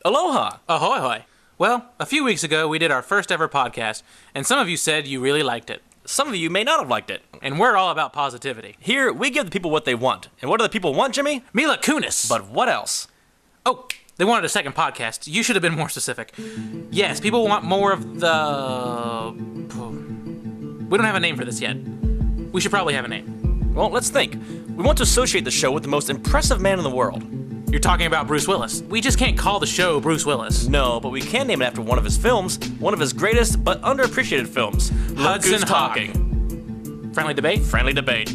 Aloha! Ahoy hoy! Well, a few weeks ago we did our first ever podcast, and some of you said you really liked it. Some of you may not have liked it. And we're all about positivity. Here, we give the people what they want. And what do the people want, Jimmy? Mila Kunis! But what else? Oh, they wanted a second podcast. You should have been more specific. Yes, people want more of the... We don't have a name for this yet. We should probably have a name. Well, let's think. We want to associate the show with the most impressive man in the world. You're talking about Bruce Willis. We just can't call the show Bruce Willis. No, but we can name it after one of his films, one of his greatest but underappreciated films. Hudson Hawk. Talking. Friendly debate? Friendly debate.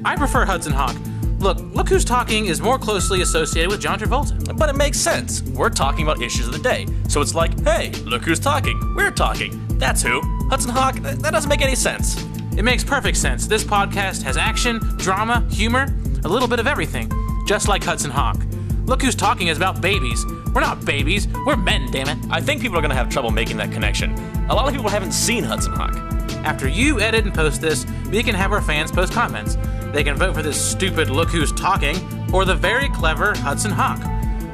I prefer Hudson Hawk. Look Who's Talking is more closely associated with John Travolta. But it makes sense. We're talking about issues of the day. So it's like, hey, look who's talking. We're talking. That's who. Hudson Hawk, that doesn't make any sense. It makes perfect sense. This podcast has action, drama, humor, a little bit of everything. Just like Hudson Hawk. Look Who's Talking is about babies. We're not babies, we're men, damn it. I think people are going to have trouble making that connection. A lot of people haven't seen Hudson Hawk. After you edit and post this, we can have our fans post comments. They can vote for this stupid Look Who's Talking or the very clever Hudson Hawk.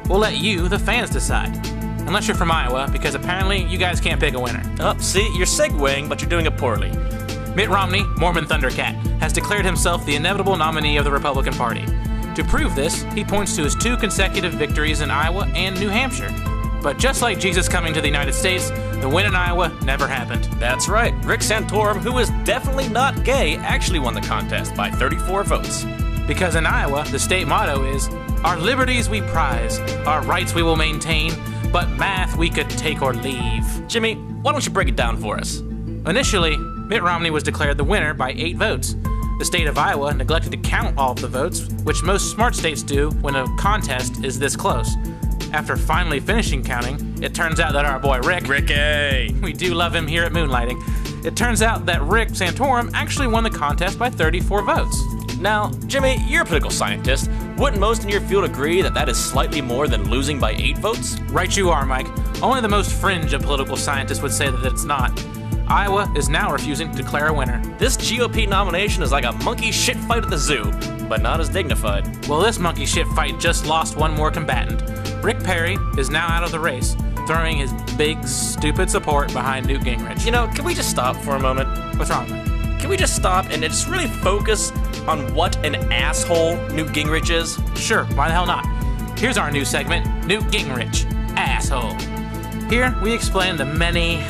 We'll let you, the fans, decide. Unless you're from Iowa, because apparently you guys can't pick a winner. Oh, see, you're segueing, but you're doing it poorly. Mitt Romney, Mormon Thundercat, has declared himself the inevitable nominee of the Republican Party. To prove this, he points to his 2 consecutive victories in Iowa and New Hampshire. But just like Jesus coming to the United States, the win in Iowa never happened. That's right. Rick Santorum, who is definitely not gay, actually won the contest by 34 votes. Because in Iowa, the state motto is, "Our liberties we prize, our rights we will maintain, but math we could take or leave." Jimmy, why don't you break it down for us? Initially, Mitt Romney was declared the winner by 8 votes. The state of Iowa neglected to count all of the votes, which most smart states do when a contest is this close. After finally finishing counting, it turns out that our boy Ricky! We do love him here at Moonlighting. It turns out that Rick Santorum actually won the contest by 34 votes. Now, Jimmy, you're a political scientist. Wouldn't most in your field agree that that is slightly more than losing by 8 votes? Right you are, Mike. Only the most fringe of political scientists would say that it's not. Iowa is now refusing to declare a winner. This GOP nomination is like a monkey shit fight at the zoo, but not as dignified. Well, this monkey shit fight just lost one more combatant. Rick Perry is now out of the race, throwing his big, stupid support behind Newt Gingrich. You know, can we just stop for a moment? What's wrong, Mike? Can we just stop and just really focus on what an asshole Newt Gingrich is? Sure, why the hell not? Here's our new segment, Newt Gingrich, Asshole. Here, we explain the many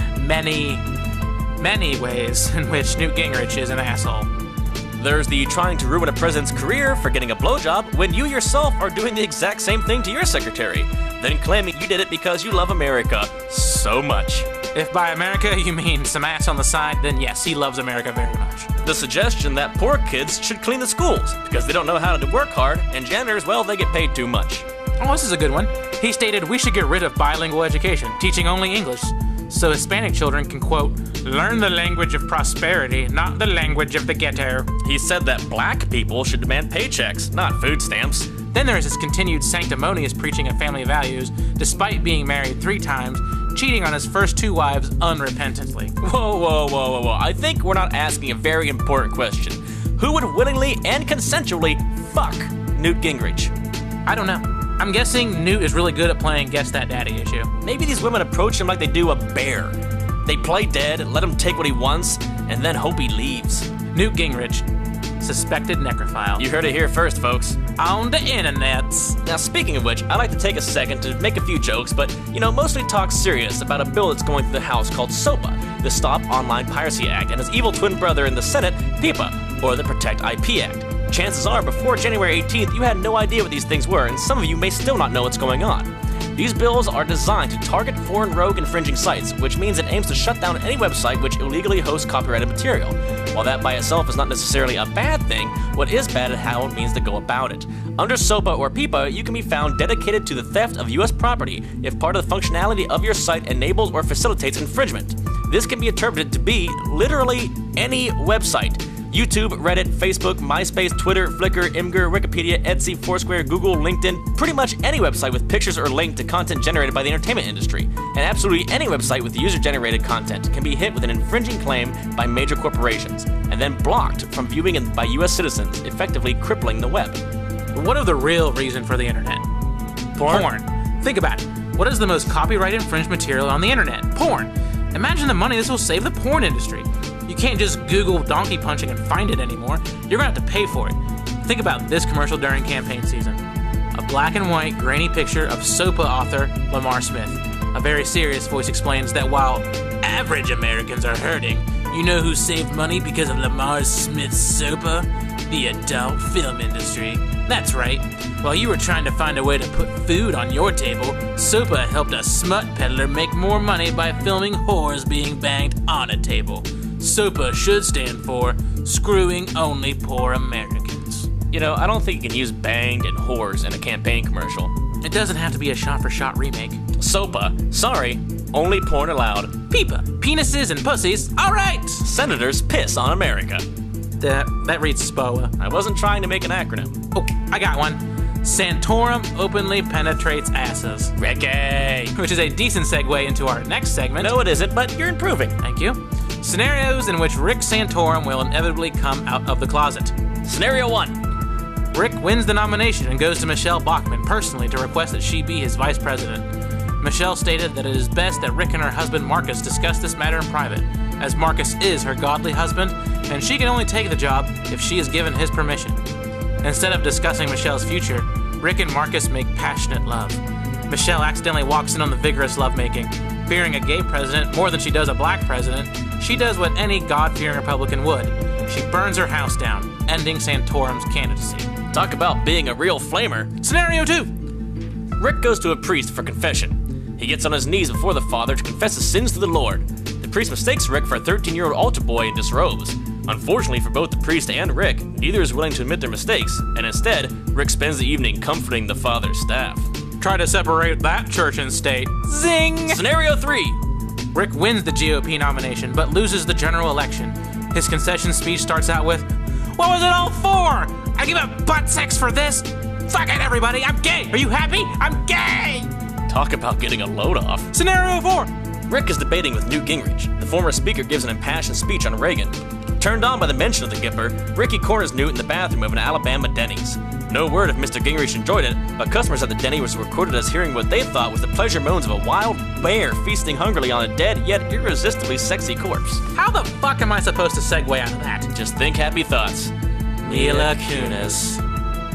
ways in which Newt Gingrich is an asshole. There's the trying to ruin a president's career for getting a blowjob when you yourself are doing the exact same thing to your secretary, then claiming you did it because you love America so much. If by America you mean some ass on the side, then yes, he loves America very much. The suggestion that poor kids should clean the schools because they don't know how to work hard, and janitors, well, they get paid too much. Oh, this is a good one. He stated we should get rid of bilingual education, teaching only English, so Hispanic children can, quote, learn the language of prosperity, not the language of the ghetto. He said that black people should demand paychecks, not food stamps. Then there is his continued sanctimonious preaching of family values, despite being married 3 times, cheating on his first 2 wives unrepentantly. Whoa. I think we're not asking a very important question. Who would willingly and consensually fuck Newt Gingrich? I don't know. I'm guessing Newt is really good at playing Guess That Daddy issue. Maybe these women approach him like they do a bear. They play dead, let him take what he wants, and then hope he leaves. Newt Gingrich, suspected necrophile. You heard it here first, folks. On the internets. Now, speaking of which, I'd like to take a second to make a few jokes, but, mostly talk serious about a bill that's going through the House called SOPA, the Stop Online Piracy Act, and his evil twin brother in the Senate, PIPA, or the Protect IP Act. Chances are, before January 18th, you had no idea what these things were, and some of you may still not know what's going on. These bills are designed to target foreign rogue infringing sites, which means it aims to shut down any website which illegally hosts copyrighted material. While that by itself is not necessarily a bad thing, what is bad is how it means to go about it. Under SOPA or PIPA, you can be found dedicated to the theft of U.S. property if part of the functionality of your site enables or facilitates infringement. This can be interpreted to be literally any website. YouTube, Reddit, Facebook, MySpace, Twitter, Flickr, Imgur, Wikipedia, Etsy, Foursquare, Google, LinkedIn, pretty much any website with pictures or link to content generated by the entertainment industry. And absolutely any website with user-generated content can be hit with an infringing claim by major corporations, and then blocked from viewing by US citizens, effectively crippling the web. What are the real reason for the internet? Porn. Think about it. What is the most copyright infringed material on the internet? Porn. Imagine the money this will save the porn industry. You can't just Google donkey punching and find it anymore. You're gonna have to pay for it. Think about this commercial during campaign season. A black and white, grainy picture of SOPA author Lamar Smith. A very serious voice explains that while average Americans are hurting, you know who saved money because of Lamar Smith's SOPA? The adult film industry. That's right. While you were trying to find a way to put food on your table, SOPA helped a smut peddler make more money by filming whores being banged on a table. SOPA should stand for Screwing Only Poor Americans. You know, I don't think you can use banged and whores in a campaign commercial. It doesn't have to be a shot-for-shot remake. SOPA, sorry, only porn allowed. PIPA, penises and pussies, alright! Senators piss on America. That reads SPOA. I wasn't trying to make an acronym. Oh, I got one. Santorum openly penetrates asses. Ricky! Which is a decent segue into our next segment. No, it isn't, but you're improving. Thank you. Scenarios in which Rick Santorum will inevitably come out of the closet. Scenario 1. Rick wins the nomination and goes to Michelle Bachmann personally to request that she be his vice president. Michelle stated that it is best that Rick and her husband Marcus discuss this matter in private, as Marcus is her godly husband, and she can only take the job if she is given his permission. Instead of discussing Michelle's future, Rick and Marcus make passionate love. Michelle accidentally walks in on the vigorous lovemaking. Fearing a gay president more than she does a black president, she does what any God-fearing Republican would. She burns her house down, ending Santorum's candidacy. Talk about being a real flamer. Scenario 2. Rick goes to a priest for confession. He gets on his knees before the father to confess his sins to the Lord. The priest mistakes Rick for a 13-year-old altar boy and disrobes. Unfortunately for both the priest and Rick, neither is willing to admit their mistakes, and instead, Rick spends the evening comforting the father's staff. Try to separate that church and state. Zing! Scenario 3. Rick wins the GOP nomination, but loses the general election. His concession speech starts out with, "What was it all for? I give up butt sex for this? Fuck it, everybody, I'm gay! Are you happy? I'm gay!" Talk about getting a load off. Scenario 4. Rick is debating with Newt Gingrich. The former speaker gives an impassioned speech on Reagan. Turned on by the mention of the Gipper, Ricky corners Newt in the bathroom of an Alabama Denny's. No word if Mr. Gingrich enjoyed it, but customers at the Denny was recorded as hearing what they thought was the pleasure moans of a wild bear feasting hungrily on a dead yet irresistibly sexy corpse. How the fuck am I supposed to segue out of that? Just think happy thoughts. Mila Kunis.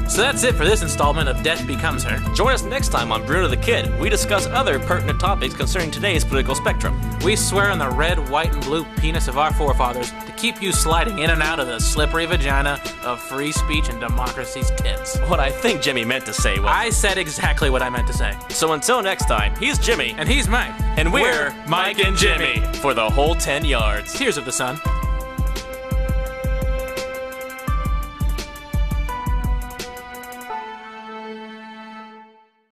So that's it for this installment of Death Becomes Her. Join us next time on Bruno the Kid. We discuss other pertinent topics concerning today's political spectrum. We swear on the red, white, and blue penis of our forefathers to keep you sliding in and out of the slippery vagina of free speech and democracy's tits. What I think Jimmy meant to say was... I said exactly what I meant to say. So until next time, he's Jimmy. And he's Mike. And we're Mike and Jimmy for the whole 10 yards. Tears of the Sun.